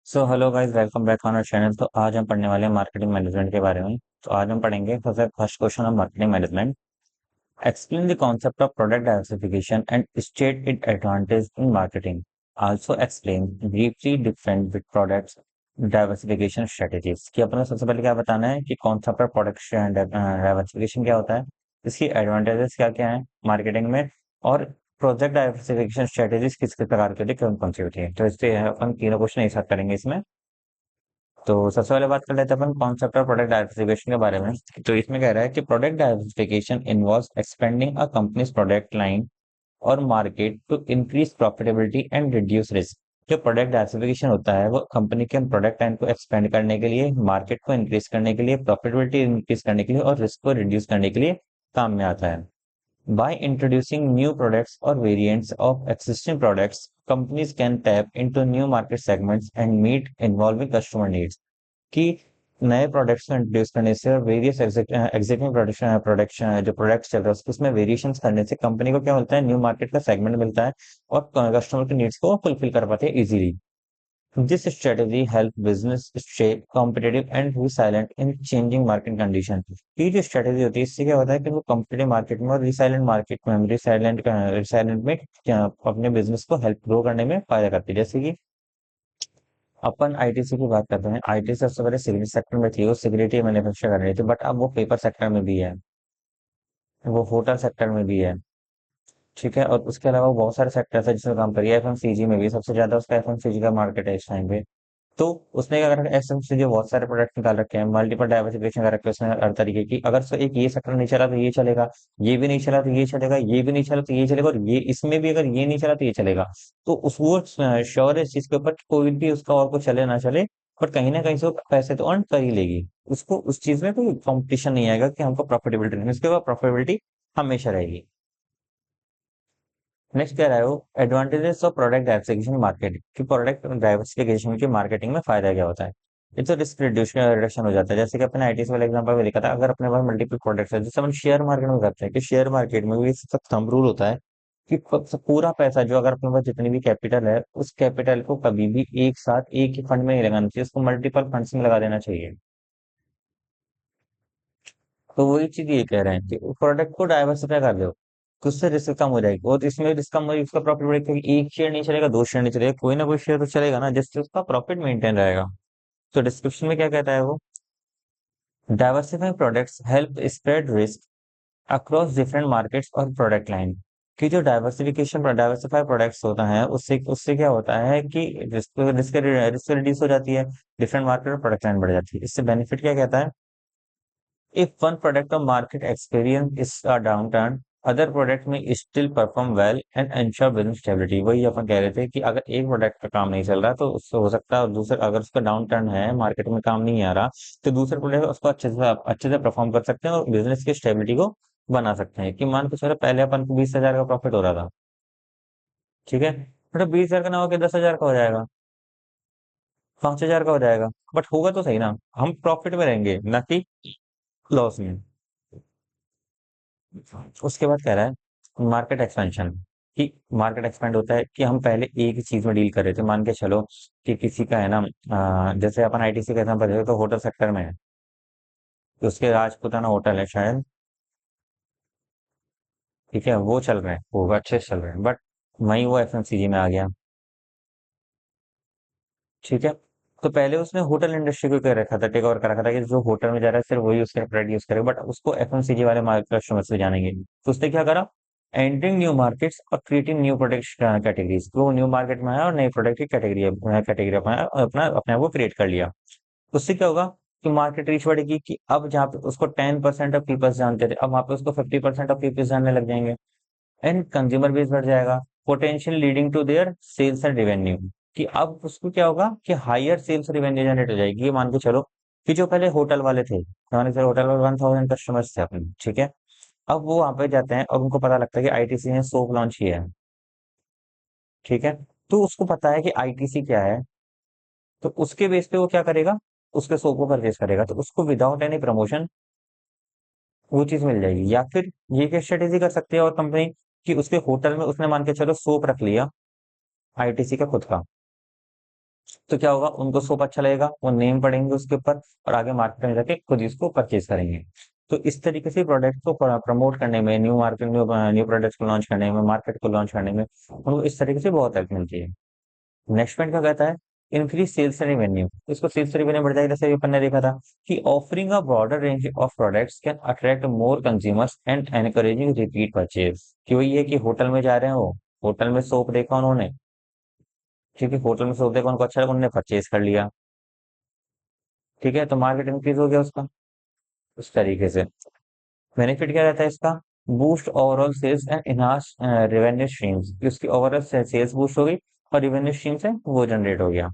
So hello guys, welcome back on our channel. तो आज हम पढ़ने वाले हैं मार्केटिंग मैनेजमेंट के बारे में। तो आज हम पढ़ेंगे सबसे first question of marketing management. Explain the concept of product diversification and state it advantage in marketing. Also explain briefly different with products diversification strategies. कि अपने सबसे पहले क्या बताना है कि कॉन्सेप्ट ऑफ प्रोडक्ट डाइवर्सिफिकेशन क्या होता है, इसकी एडवांटेजेस क्या क्या है मार्केटिंग में, और प्रोजेक्ट डाइवर्सिफिकेशन स्ट्रेटेजीज किस किस प्रकार के होती है, कौन कौन सी होती है। तो इससे अपन तीनों क्वेश्चन एक साथ करेंगे इसमें। तो सबसे पहले बात कर लेते हैं अपन कॉन्सेप्ट ऑफ प्रोडक्ट डाइवर्सिफिकेशन के बारे में। तो इसमें कह रहा है कि product diversification involves expanding a company's product line और market to increase profitability and reduce risk. जो प्रोडक्ट डाइवर्सिफिकेशन होता है वो कंपनी के प्रोडक्ट लाइन को एक्सपेंड करने के लिए, मार्केट को इंक्रीज करने के लिए, प्रॉफिटेबिलिटी इंक्रीज करने के लिए और रिस्क को रिड्यूस करने के लिए काम में आता है। By introducing new products or variants of existing products, companies can tap into new market segments and meet evolving customer needs। कि नए प्रोडक्ट्स को इंट्रोड्यूस करने से और वेरियस एग्जिस्टिंग प्रोडक्शन जो प्रोडक्ट्स चल रहे हैं उसमें वेरिएशंस करने से कंपनी को क्या मिलता है, न्यू मार्केट का सेगमेंट मिलता है और कस्टमर की नीड्स को फुलफिल कर पाते हैं easily. This strategy helps business stay competitive and resilient in changing market condition। ये जो स्ट्रेटेजी होती है इससे क्या होता है कि वो कॉम्पिटिटिव मार्केट में और रिसाइलेंट मार्केट में, रिसाइलेंट में अपने बिजनेस को हेल्प ग्रो करने में फायदा करती है। जैसे कि अपन आईटीसी की बात करते हैं। आईटी सबसे पहले सिगरेट सेक्टर में थी, वो सिगरेट ही मैन्युफैक्चर कर रही थी, बट अब वो पेपर सेक्टर में भी है, वो होटल सेक्टर में भी है। ठीक है, और उसके अलावा बहुत सारे सेक्टर्स है जिसमें काम करिए। एफएमसीजी में भी सबसे ज्यादा उसका एफएमसीजी का मार्केट है इस टाइम पे। तो उसने क्या कर एसएमसीजी बहुत सारे प्रोडक्ट निकाल रखे हैं, मल्टीपल डाइवर्सिफिकेशन कर रखे हैं उसने हर तरीके की। अगर एक ये सेक्टर नहीं चला तो ये चलेगा, ये भी नहीं चला तो ये चलेगा, ये भी नहीं चला तो ये चलेगा, और ये इसमें भी अगर ये नहीं चला तो ये चलेगा। तो उस वो श्योर है इस चीज के ऊपर कि कोई भी उसका और कुछ चले ना चले, बट कहीं ना कहीं से वो पैसे तो अर्न कर ही लेगी। उसको उस चीज में कोई कॉम्पिटिशन नहीं आएगा कि हमको प्रॉफिटेबिलिटी नहीं, उसके बाद प्रॉफिटेबिलिटी हमेशा रहेगी। नेक्स्ट कह रहा है वो advantages of product diversification marketing, कि प्रोडक्ट डाइवर्सिफिकेशन की मार्केटिंग में फायदा क्या होता है। ये तो रिस्क रिडक्शन हो जाता है। जैसे कि अपने आईटी वाले एग्जांपल में देखा था, अगर अपने पास मल्टीपल प्रोडक्ट्स है, जैसे हम शेयर मार्केट में करते हैं कि शेयर मार्केट में भी सब थंब रूल होता है कि पूरा पैसा जो अगर अपने पास जितनी भी कैपिटल है उस कैपिटल को कभी भी एक साथ एक ही फंड में नहीं लगाना चाहिए, उसको मल्टीपल फंड्स में लगा देना चाहिए। तो वही चीज ये कह रहे हैं कि प्रोडक्ट को डाइवर्सिफाई कर दो तो उससे रिस्क कम हो जाएगी, और इसमें रिस्क कम होगी, उसका प्रॉफिट बढ़ेगा क्योंकि एक शेयर नहीं चलेगा, दो शेयर नहीं चलेगा, कोई ना कोई शेयर तो चलेगा ना, जिससे उसका प्रॉफिट मेंटेन रहेगा। तो डिस्क्रिप्शन में क्या कहता है वो, diversifying products help spread risk across different markets और प्रोडक्ट लाइन। कि जो डाइवर्सिफाई प्रोडक्ट्स होता है उससे उससे क्या होता है कि रिस्क रिस्क रिड्यूस हो जाती है, डिफरेंट मार्केट और प्रोडक्ट लाइन बढ़ जाती है। इससे बेनिफिट क्या कहता है, if one product or market experience is a downturn, other product may still perform well and ensure business stability। वही अपन कह रहे थे कि अगर एक प्रोडक्ट का काम नहीं चल रहा तो उससे हो सकता है, और दूसरा अगर उसका डाउन टर्न है, मार्केट में काम नहीं आ रहा, तो दूसरे प्रोडक्ट उसको अच्छे से परफॉर्म कर सकते हैं और बिजनेस की स्टेबिलिटी को बना सकते हैं। कि मान के चलो पहले अपन को 20,000 का प्रॉफिट हो रहा था, ठीक है, मतलब 20,000 का ना होकर 10,000 का हो जाएगा, 5,000 का हो जाएगा, बट होगा तो सही ना, हम प्रॉफिट में रहेंगे ना कि लॉस में। उसके बाद कह रहा है मार्केट एक्सपेंशन। कि मार्केट एक्सपेंड होता है कि हम पहले एक ही चीज में डील कर रहे थे, मान के चलो कि किसी का है ना, जैसे अपन आईटीसी का एग्जांपल ले तो होटल सेक्टर में है, तो उसके राजपूताना होटल है शायद, ठीक है, वो चल रहे हैं, वो अच्छे से चल रहे हैं, बट वहीं वो एफएमसीजी में आ गया। ठीक है, तो पहले उसने होटल इंडस्ट्री को कर रखा था, टेक ओवर कर रखा था कि जो होटल में जा रहा है सिर्फ वही उसके प्रोडक्ट यूज करे, बट उसको एफएमसीजी वाले मार्केट कस्टमर से जानेंगे। तो उसने क्या करा, एंटरिंग न्यू मार्केट्स और क्रिएटिंग न्यू प्रोडक्ट कैटेगरीज। वो न्यू मार्केट में आया और नई प्रोडक्ट की कैटेगरी कैटेगरी अपना अपना अपने आप को क्रिएट कर लिया। उससे क्या होगा कि मार्केट रीच बढ़ेगी, कि अब जहाँ पे उसको 10% ऑफ पीपल्स जानते थे, अब वहां पे उसको 50% ऑफ पीपल्स जानने लग जाएंगे, एंड कंज्यूमर बेस बढ़ जाएगा, potential leading to their sales and revenue. कि अब उसको क्या होगा कि हायर सेल्स रेवेन्यू जनरेट हो जाएगी। ये मान के चलो कि जो पहले होटल वाले थे, मान के चलो होटल वाले 1,000 कस्टमर्स थे अपने, ठीक है, अब वो वहां पे जाते हैं और उनको पता लगता है कि आईटीसी ने सोप लॉन्च किया है, ठीक है, तो उसको पता है कि आईटीसी क्या है, तो उसके बेस पे वो क्या करेगा, उसके सोप को परचेस करेगा, तो उसको विदाउट एनी प्रमोशन वो चीज मिल जाएगी। या फिर ये क्या स्ट्रेटेजी कर सकती है और कंपनी, कि उसके होटल में उसने मान के चलो सोप रख लिया आईटीसी का खुद का, तो क्या होगा, उनको सोप अच्छा लगेगा, वो नेम पढ़ेंगे उसके ऊपर और आगे मार्केट में जाके खुद इसको परचेज करेंगे। तो इस तरीके से प्रोडक्ट को प्रमोट करने में, न्यू मार्केट, न्यू प्रोडक्ट्स को लॉन्च करने में, मार्केट को लॉन्च करने में उनको इस तरीके से बहुत हेल्प मिलती है। नेक्स्ट पॉइंट क्या कहता है, इंक्रीज सेल्स रेवेन्यू। इसको सेल्स रेवेन्यू बढ़ जाएगा, जैसे अपन ने देखा था कि offering a broader range of products can attract more consumers and encouraging repeat purchase. कि वही है कि होटल में जा रहे हैं वो, होटल में सोप देखा उन्होंने, ठीक है, होटल में सोप देखा, उनको अच्छा लगा, उन्होंने परचेज कर लिया, ठीक है, तो मार्केट इंक्रीज हो गया उसका। उस तरीके से बेनिफिट क्या रहता है इसका, boost overall sales and enhance revenue streams, उसकी ओवरऑल सेल्स बूस्ट हो गई और रेवेन्यू स्ट्रीम से वो जनरेट हो गया।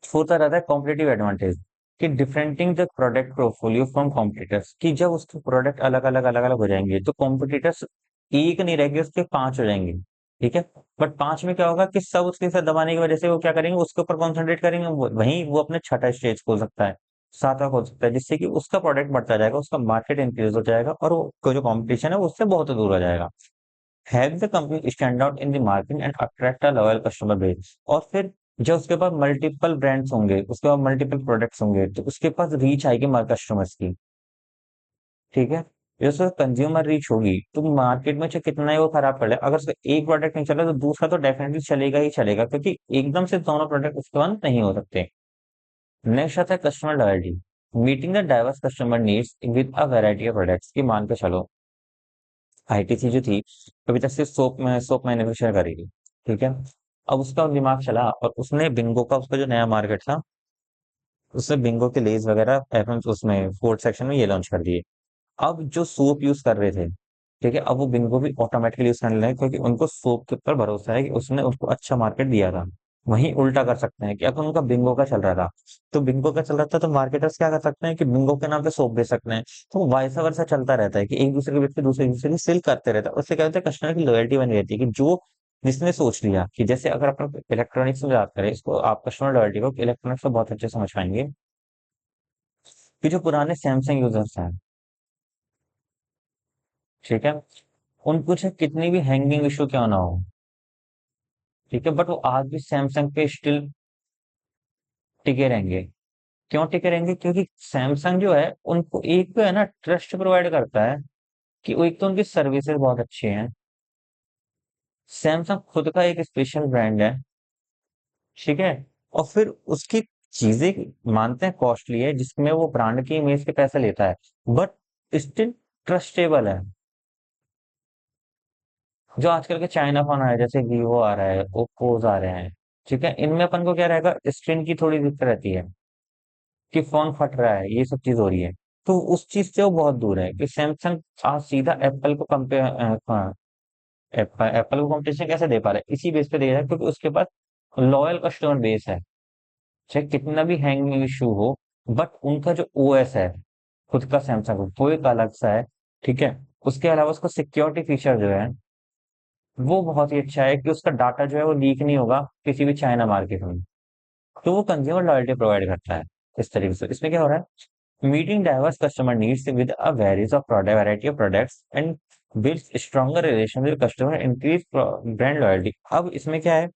होता रहता है कॉम्पिटेटिव एडवांटेज, कि differentiating the product portfolio from competitors, कि जब उसके प्रोडक्ट अलग अलग अलग अलग हो जाएंगे तो कॉम्पिटिटर्स एक नहीं रहेंगे, उसके पांच हो जाएंगे, ठीक है। बट पांच में क्या होगा कि सब उसके साथ दबाने की वजह से वो क्या करेंगे, उसके ऊपर कॉन्सेंट्रेट करेंगे, वहीं वो अपने छठा स्टेज खोल सकता है, सातवां खोल सकता है, जिससे कि उसका प्रोडक्ट बढ़ता जाएगा, उसका मार्केट इंक्रीज हो जाएगा और वो जो कॉम्पिटिशन है वो उससे बहुत दूर हो जाएगा। help the company stand out in the market and attract a loyal customer base। और फिर जब उसके पास मल्टीपल ब्रांड्स होंगे, उसके पास मल्टीपल प्रोडक्ट्स होंगे, तो उसके पास रीच आएगी कस्टमर्स की, ठीक है। जैसे कंज्यूमर रीच होगी तो मार्केट में चाहे कितना ही वो खराब कर ले, अगर उसका एक प्रोडक्ट नहीं चला तो दूसरा तो डेफिनेटली चलेगा ही चलेगा, क्योंकि एकदम से दोनों प्रोडक्ट उसके बाद नहीं हो सकते। नेक्स्ट आता है customer loyalty, meeting the diverse customer needs with a variety of products. की मान के चलो आईटीसी जो थी अभी तक सिर्फ सोप मैन्युफैक्चर करेगी, ठीक है। अब उसका दिमाग चला और उसने बिंगो का, उसका जो नया मार्केट था, उसने बिंगो के लेज वगैरह एफएम उसमें फूड सेक्शन में ये लॉन्च कर दिए। अब जो सोप यूज कर रहे थे, ठीक है, अब वो बिंगो भी ऑटोमेटिकली यूज करने लगे, क्योंकि उनको सोप के ऊपर भरोसा है कि उसने उसको अच्छा मार्केट दिया था। वहीं उल्टा कर सकते हैं कि अब उनका बिंगो का चल रहा था, तो बिंगो का चल रहा था, तो मार्केटर्स क्या कर सकते हैं कि बिंगो के नाम पे सोप बेच सकते हैं। तो वाइसा वर्सा चलता रहता है कि एक दूसरे के बेच के दूसरे दूसरे की सेल करते रहता है। उससे क्या होता है, कस्टमर की लॉयल्टी बनी रहती है, कि जो जिसने सोच लिया कि जैसे अगर अपन इलेक्ट्रॉनिक्स में बात करें, इसको आप कस्टमर लॉयल्टी को इलेक्ट्रॉनिक्स में बहुत अच्छे से समझ पाएंगे, कि जो पुराने सैमसंग यूजर्स हैं, ठीक है, उनको चाहे कितनी भी हैंगिंग इशू क्यों ना हो, ठीक है, बट वो आज भी सैमसंग पे स्टिल टिके रहेंगे। क्यों टिके रहेंगे, क्योंकि सैमसंग जो है उनको एक तो है ना ट्रस्ट प्रोवाइड करता है, कि वो एक तो उनकी सर्विसेज बहुत अच्छी हैं, सैमसंग खुद का एक स्पेशल ब्रांड है, ठीक है, और फिर उसकी चीजें मानते हैं कॉस्टली है, जिसमें वो ब्रांड की इमेज के पैसे लेता है, बट स्टिल ट्रस्टेबल है। जो आजकल के चाइना फोन आ रहे हैं, जैसे वीवो आ रहा है, ओप्पोज आ रहे हैं, ठीक है, इनमें अपन को क्या रहेगा, स्क्रीन की थोड़ी दिक्कत रहती है, कि फोन फट रहा है, ये सब चीज हो रही है। तो उस चीज से वो बहुत दूर है, कि सैमसंग आज सीधा एप्पल को कंपेयर, एप्पल को कंपटीशन कैसे दे पा रहा है, इसी बेस पे दे रहा है, क्योंकि उसके पास लॉयल कस्टमर बेस है, चाहे कितना भी हैंग इशू हो, बट उनका जो ओएस है खुद का सैमसंग, वो एक अलग सा है, ठीक है। उसके अलावा उसका सिक्योरिटी फीचर जो है वो बहुत ही अच्छा है, कि उसका डाटा जो है वो लीक नहीं होगा किसी भी चाइना मार्केट में। तो वो कंज्यूमर लॉयल्टी प्रोवाइड करता है। इस तरीके से इसमें क्या हो रहा है, meeting diverse customer needs with a varies of product variety of products and builds stronger relation with customer, increase brand loyalty. अब इसमें क्या है,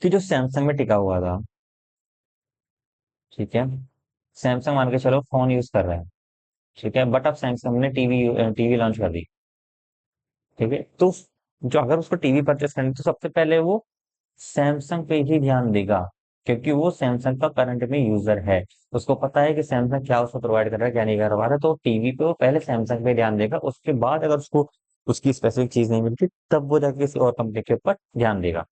कि जो सैमसंग में टिका हुआ था, ठीक है, सैमसंग मान के चलो फोन यूज कर रहा है, ठीक है, बट अब सैमसंग ने टीवी लॉन्च कर दी, ठीक है, तो जो अगर उसको टीवी परचेस करनी तो सबसे पहले वो सैमसंग पे ही ध्यान देगा, क्योंकि वो सैमसंग का करंट में यूजर है, उसको पता है कि सैमसंग क्या उसको प्रोवाइड कर रहा है क्या नहीं करवा रहा है, तो टीवी पे वो पहले सैमसंग पे ध्यान देगा, उसके बाद अगर उसको उसकी स्पेसिफिक चीज नहीं मिलती तब वो जाके किसी और कंपनी के ऊपर ध्यान देगा।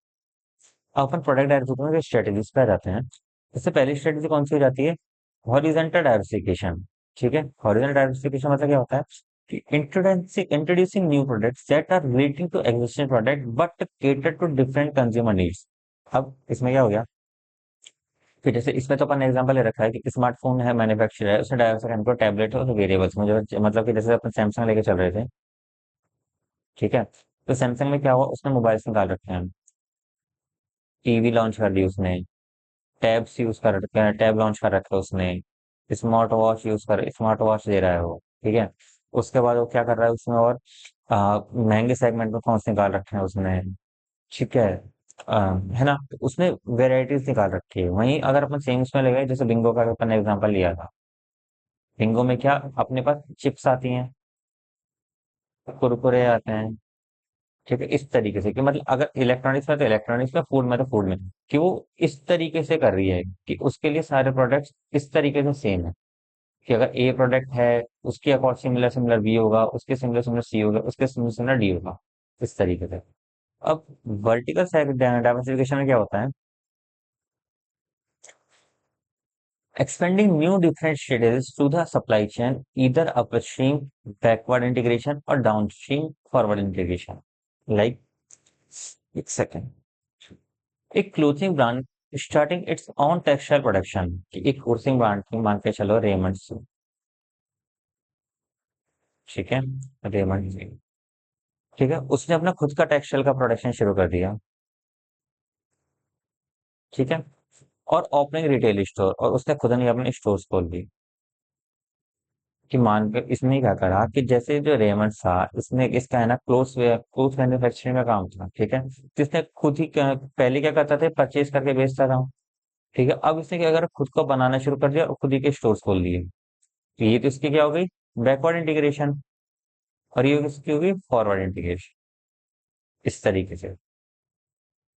अब अपन प्रोडक्ट डायवर्सिफिकेशन की स्ट्रेटेजीज पे आ जाते हैं। इससे पहली स्ट्रेटेजी कौन सी हो जाती है, हॉरिजॉन्टल डायवर्सिफिकेशन, ठीक है। हॉरिजॉन्टल डायवर्सिफिकेशन मतलब क्या होता है, कि introducing new products that are relating to existing product but cater to different consumer needs. अब इसमें क्या हो गया, कि जैसे इसमें तो अपन ने एग्जांपल ले रखा है कि स्मार्टफोन है, मैन्युफैक्चरर है, उसने डायवर्सिफाई हमको टैबलेट और वेरिएबल्स में मतलब कि जैसे अपन सैमसंग लेके चल रहे थे, ठीक है, तो सैमसंग में क्या हुआ, उसने मोबाइल्स निकाल रखे हैं, टीवी लॉन्च कर दी उसने, टैब्स यूज कर रखे हैं, टैब लॉन्च कर रखे हैं उसने, स्मार्ट वॉच दे रहा है वो, ठीक है। उसके बाद वो क्या कर रहा है उसमें, और महंगे सेगमेंट में फोन निकाल रखे हैं उसने, ठीक है। अ, है ना, तो उसने वेराइटीज निकाल रखी है। वहीं अगर अपन सेम उसमें लगे, जैसे बिंगो का अपन ने एग्जांपल लिया था, बिंगो में क्या अपने पास चिप्स आती हैं, कुरकुरे आते हैं, ठीक है, इस तरीके से कि मतलब अगर इलेक्ट्रॉनिक्स में तो इलेक्ट्रॉनिक्स में, फूड में तो फूड में, कि वो इस तरीके से कर रही है कि उसके लिए सारे प्रोडक्ट्स इस तरीके से सेम है, कि अगर ए प्रोडक्ट है, उसके अकॉर्ड सिमिलर सिमिलर बी होगा, उसके सिमिलर सिमिलर सी होगा, उसके सिमिलर सिमिलर डी होगा, इस तरीके से। अब वर्टिकल डाइवर्सिफिकेशन में क्या होता है, expanding new different strategies to the supply chain, either upstream backward integration or downstream forward integration. Like, एक सेकेंड, एक clothing brand starting it's on textile production, कि एक क्लोथिंग ब्रांड की मान के चलो रेमंड्स, ठीक है, रेमंड, ठीक है, उसने अपना खुद का टेक्सटाइल का प्रोडक्शन शुरू कर दिया, ठीक है, और ओपनिंग रिटेल स्टोर, और उसने खुद ने अपने स्टोर्स खोल दी। कि मानकर इसने क्या करा कि जैसे जो रेमंड था, इसने इसका है ना क्लोथ मैन्युफैक्चरिंग का काम था, ठीक है, तो इसने खुद ही पहले क्या करता था, परचेज करके बेचता था, ठीक है, अब इसने क्या करा, खुद को बनाना शुरू कर दिया और खुद ही के स्टोर्स खोल दिए। तो ये तो इसकी क्या हो गई, बैकवर्ड इंटीग्रेशन, और ये इसकी हो गई फॉरवर्ड इंटीग्रेशन, इस तरीके से।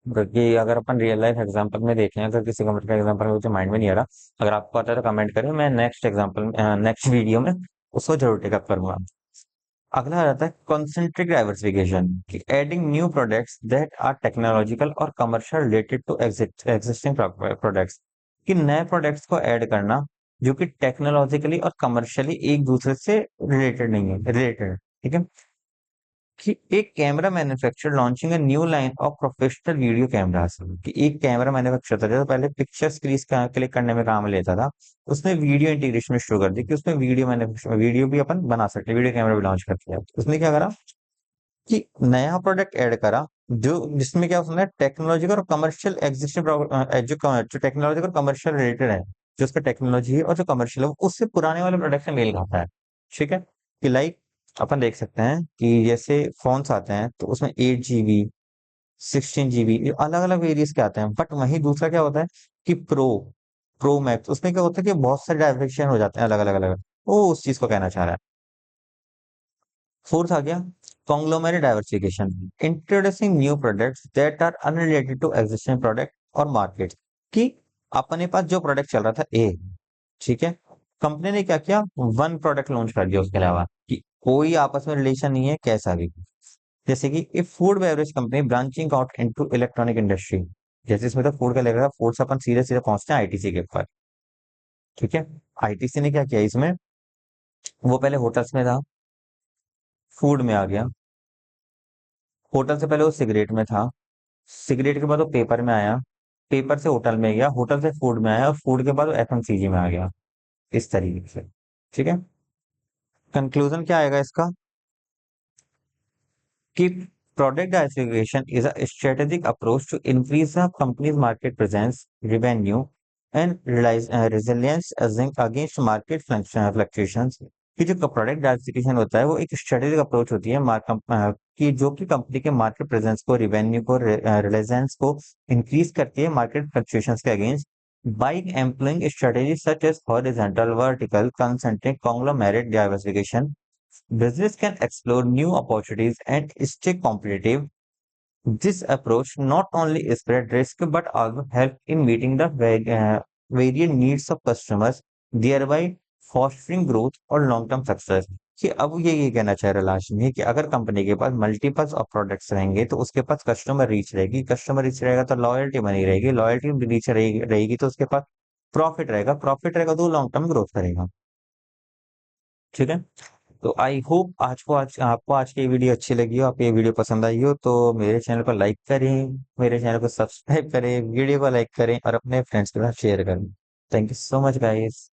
क्योंकि अगर अपन रियल लाइफ एग्जांपल में देखें, अगर किसी कंपनी का एग्जांपल मुझे माइंड में नहीं आ रहा, अगर आपको आता है तो कमेंट करें, मैं नेक्स्ट एग्जांपल नेक्स्ट वीडियो में उसको जरूर टेकअप करूंगा। अगला आ जाता है कॉन्सेंट्रिक डाइवर्सिफिकेशन, कि adding new products that are technological और commercial related to existing products, कि नए प्रोडक्ट्स को ऐड करना जो कि टेक्नोलॉजिकली और कमर्शियली एक दूसरे से रिलेटेड नहीं है, रिलेटेड, ठीक है, कि एक camera manufacturer launching a new line of professional video cameras, कि एक कैमरा मैन्युफैक्चरर था जो पहले पिक्चर्स क्लिक करने में काम लेता था, उसने वीडियो इंटीग्रेशन में शुरू कर दी, कि उसमें वीडियो भी अपन बना सकते हैं, वीडियो कैमरा भी लॉन्च कर दिया। उसने क्या करा कि नया प्रोडक्ट ऐड करा, जो जिसमें क्या उसने टेक्नोलॉजी और कमर्शियल एग्जिस्टिंग जो टेक्नोलॉजी और कमर्शियल रिलेटेड है, जो उसका टेक्नोलॉजी है और जो कमर्शियल है, उससे पुराने वाले प्रोडक्ट से मेल खाता है, ठीक है, कि लाइक अपन देख सकते हैं कि जैसे फोन्स आते हैं तो उसमें 8 GB 16 GB अलग अलग वेरियस के आते हैं, बट वहीं दूसरा क्या होता है कि प्रो मैक्स, उसमें क्या होता है कि बहुत सारे डायरेक्शन हो जाते हैं अलग अलग अलग, वो उस चीज को कहना चाह रहा है। फोर्थ आ गया conglomerate diversification, introducing new products that are unrelated to existing product और मार्केट, कि अपने पास जो प्रोडक्ट चल रहा था ए, ठीक है, कंपनी ने क्या किया, वन प्रोडक्ट लॉन्च कर दिया उसके अलावा, कि कोई आपस में रिलेशन नहीं है कैसा भी। जैसे कि ए food beverage company branching out into electronic industry, जैसे इसमें तो फूड का लगेगा, फूड से अपन सीधे सीधे पहुंचते हैं आईटीसी के ऊपर, ठीक है, आईटीसी ने क्या किया इसमें, वो पहले होटल्स में था, फूड में आ गया, होटल से पहले वो सिगरेट में था, सिगरेट के बाद वो पेपर में आया, पेपर से होटल में गया, होटल से फूड में आया, और फूड के बाद वो एफएमसीजी में आ गया, इस तरीके से, ठीक है। कंक्लूजन क्या आएगा इसका, कि product diversification is a strategic approach to increase a company's market presence, revenue, and resilience against market fluctuations। कि जो प्रोडक्ट डाइवर्सिफिकेशन होता है वो एक स्ट्रेटेजिक अप्रोच होती है कि जो कि कंपनी के मार्केट प्रेजेंस को, रिवेन्यू को, रिलेजेंस को इंक्रीज करती है मार्केट फ्लक्चुएशंस के against, by employing strategy such as horizontal, vertical, concentric, conglomerate diversification, business can explore new opportunities and stay competitive. This approach not only spread risk but also help in meeting the varied needs of customers, thereby fostering growth और long term success. कि अब ये कहना चाह रहा last में कि अगर कंपनी के पास मल्टीपल्स ऑफ प्रोडक्ट्स रहेंगे तो उसके पास कस्टमर रीच रहेगी, कस्टमर रीच रहेगा तो लॉयल्टी बनी रहेगी, लॉयल्टी रीच रहेगी तो उसके पास प्रॉफिट रहेगा, प्रॉफिट रहेगा तो लॉन्ग टर्म ग्रोथ करेगा, ठीक है। तो आई होप आज आपको आज की वीडियो अच्छी लगी हो, आपको ये वीडियो पसंद आई हो, तो मेरे चैनल को लाइक करें, मेरे चैनल को सब्सक्राइब करें, वीडियो को लाइक करें और अपने फ्रेंड्स के साथ शेयर करें। Thank you so much guys.